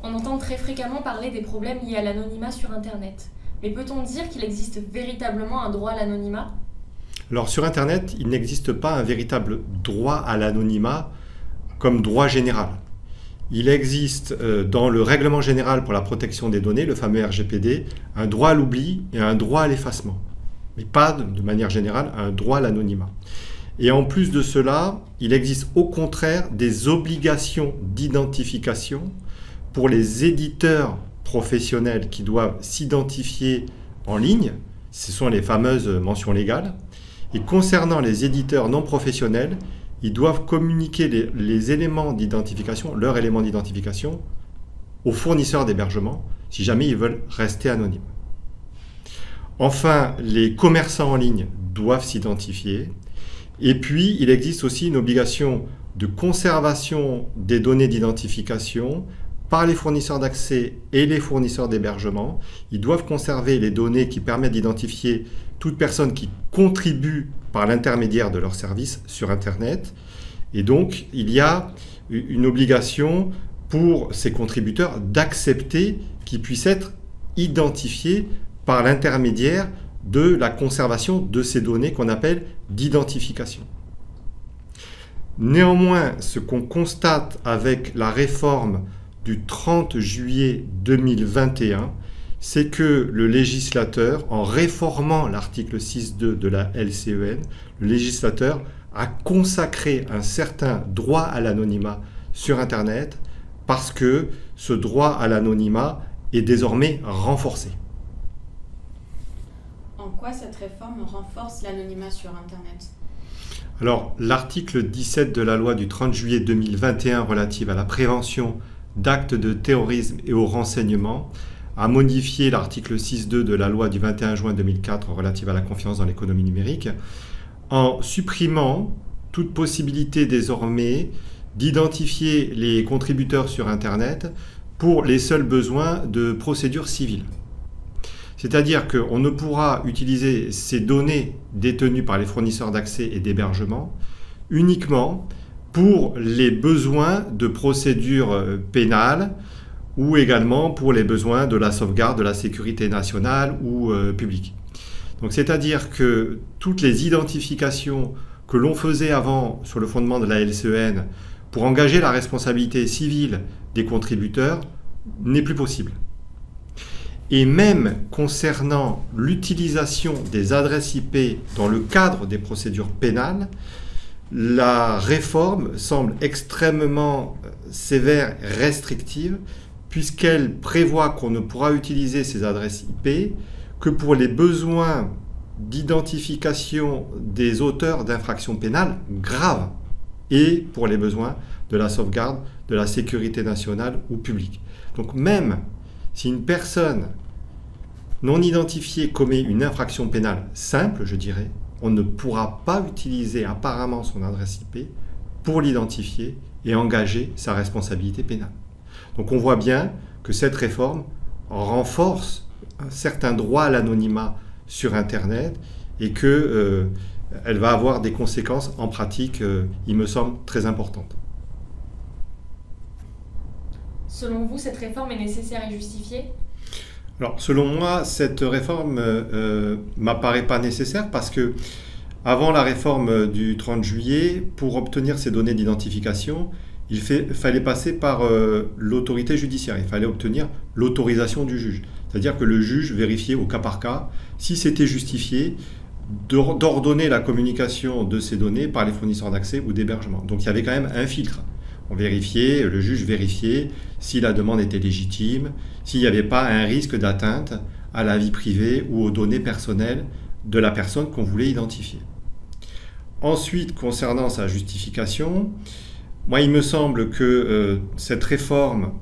On entend très fréquemment parler des problèmes liés à l'anonymat sur Internet. Mais peut-on dire qu'il existe véritablement un droit à l'anonymat? Alors sur Internet, il n'existe pas un véritable droit à l'anonymat comme droit général. Il existe dans le règlement général pour la protection des données, le fameux RGPD, un droit à l'oubli et un droit à l'effacement. Mais pas de manière générale un droit à l'anonymat. Et en plus de cela, il existe au contraire des obligations d'identification pour les éditeurs professionnels qui doivent s'identifier en ligne. Ce sont les fameuses mentions légales. Et concernant les éditeurs non professionnels, ils doivent communiquer les éléments d'identification, leurs éléments d'identification, aux fournisseurs d'hébergement, si jamais ils veulent rester anonymes. Enfin, les commerçants en ligne doivent s'identifier. Et puis, il existe aussi une obligation de conservation des données d'identification par les fournisseurs d'accès et les fournisseurs d'hébergement. Ils doivent conserver les données qui permettent d'identifier toute personne qui contribue par l'intermédiaire de leur service sur Internet. Et donc, il y a une obligation pour ces contributeurs d'accepter qu'ils puissent être identifiés par l'intermédiaire de la conservation de ces données qu'on appelle d'identification. Néanmoins, ce qu'on constate avec la réforme du 30 juillet 2021, c'est que le législateur, en réformant l'article 6.2 de la LCEN, le législateur a consacré un certain droit à l'anonymat sur Internet parce que ce droit à l'anonymat est désormais renforcé. En quoi cette réforme renforce l'anonymat sur Internet? Alors, l'article 17 de la loi du 30 juillet 2021 relative à la prévention d'actes de terrorisme et au renseignement a modifié l'article 6.2 de la loi du 21 juin 2004 relative à la confiance dans l'économie numérique en supprimant toute possibilité désormais d'identifier les contributeurs sur Internet pour les seuls besoins de procédures civiles. C'est-à-dire qu'on ne pourra utiliser ces données détenues par les fournisseurs d'accès et d'hébergement uniquement pour les besoins de procédures pénales ou également pour les besoins de la sauvegarde de la sécurité nationale ou publique. Donc c'est-à-dire que toutes les identifications que l'on faisait avant sur le fondement de la LCEN pour engager la responsabilité civile des contributeurs n'est plus possible. Et même concernant l'utilisation des adresses IP dans le cadre des procédures pénales, la réforme semble extrêmement sévère et restrictive puisqu'elle prévoit qu'on ne pourra utiliser ces adresses IP que pour les besoins d'identification des auteurs d'infractions pénales graves et pour les besoins de la sauvegarde de la sécurité nationale ou publique. Donc même si une personne non identifiée commet une infraction pénale simple, je dirais, on ne pourra pas utiliser apparemment son adresse IP pour l'identifier et engager sa responsabilité pénale. Donc on voit bien que cette réforme renforce un certain droit à l'anonymat sur Internet et qu'elle va avoir des conséquences en pratique, il me semble, très importantes. Selon vous, cette réforme est nécessaire et justifiée? Alors, selon moi, cette réforme m'apparaît pas nécessaire parce que avant la réforme du 30 juillet, pour obtenir ces données d'identification, il fallait passer par l'autorité judiciaire. Il fallait obtenir l'autorisation du juge. C'est-à-dire que le juge vérifiait au cas par cas si c'était justifié d'ordonner la communication de ces données par les fournisseurs d'accès ou d'hébergement. Donc il y avait quand même un filtre. On vérifiait, le juge vérifiait si la demande était légitime, s'il n'y avait pas un risque d'atteinte à la vie privée ou aux données personnelles de la personne qu'on voulait identifier. Ensuite, concernant sa justification, moi il me semble que cette réforme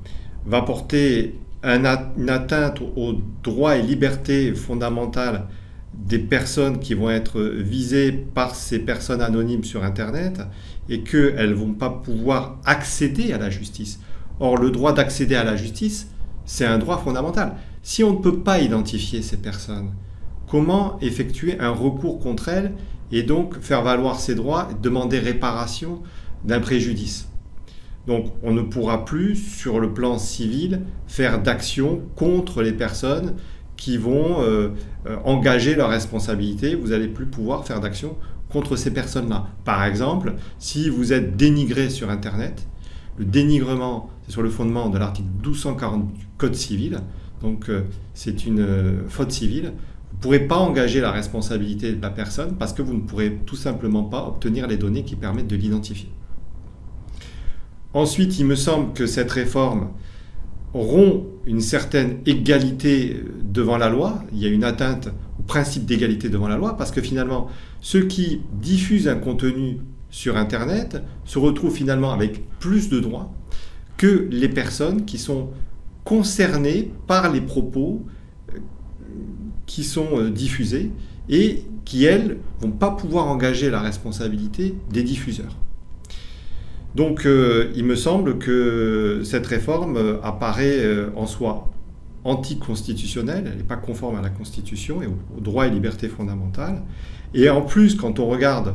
va porter une atteinte aux droits et libertés fondamentales des personnes qui vont être visées par ces personnes anonymes sur Internet et qu'elles ne vont pas pouvoir accéder à la justice. Or, le droit d'accéder à la justice, c'est un droit fondamental. Si on ne peut pas identifier ces personnes, comment effectuer un recours contre elles et donc faire valoir ses droits et demander réparation d'un préjudice? Donc on ne pourra plus, sur le plan civil, faire d'action contre les personnes qui vont engager leur responsabilité. Vous n'allez plus pouvoir faire d'action contre ces personnes-là. Par exemple, si vous êtes dénigré sur Internet, le dénigrement, c'est sur le fondement de l'article 1240 du Code civil, donc c'est une faute civile. Vous ne pourrez pas engager la responsabilité de la personne parce que vous ne pourrez tout simplement pas obtenir les données qui permettent de l'identifier. Ensuite, il me semble que cette réforme rompt une certaine égalité devant la loi. Il y a une atteinte au principe d'égalité devant la loi parce que finalement, ceux qui diffusent un contenu sur Internet se retrouvent finalement avec plus de droits que les personnes qui sont concernées par les propos qui sont diffusés et qui, elles, ne vont pas pouvoir engager la responsabilité des diffuseurs. Donc, il me semble que cette réforme apparaît en soi anticonstitutionnelle, elle n'est pas conforme à la Constitution et aux droits et libertés fondamentales. Et en plus, quand on regarde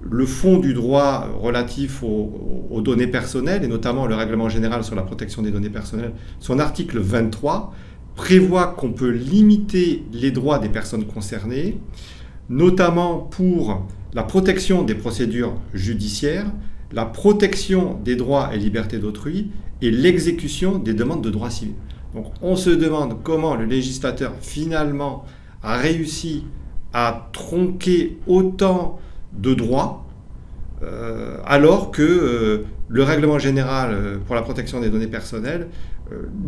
le fond du droit relatif aux données personnelles, et notamment le règlement général sur la protection des données personnelles, son article 23 prévoit qu'on peut limiter les droits des personnes concernées, notamment pour la protection des procédures judiciaires, la protection des droits et libertés d'autrui et l'exécution des demandes de droit civil. Donc on se demande comment le législateur finalement a réussi à tronquer autant de droits alors que le règlement général pour la protection des données personnelles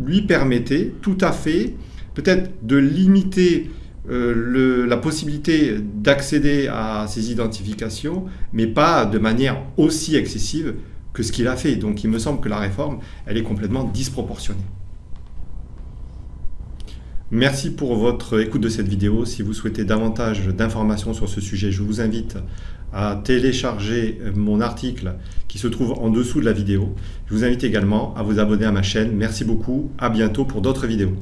lui permettait tout à fait peut-être de limiter la possibilité d'accéder à ces identifications, mais pas de manière aussi excessive que ce qu'il a fait. Donc il me semble que la réforme, elle est complètement disproportionnée. Merci pour votre écoute de cette vidéo. Si vous souhaitez davantage d'informations sur ce sujet, je vous invite à télécharger mon article qui se trouve en dessous de la vidéo. Je vous invite également à vous abonner à ma chaîne. Merci beaucoup, à bientôt pour d'autres vidéos.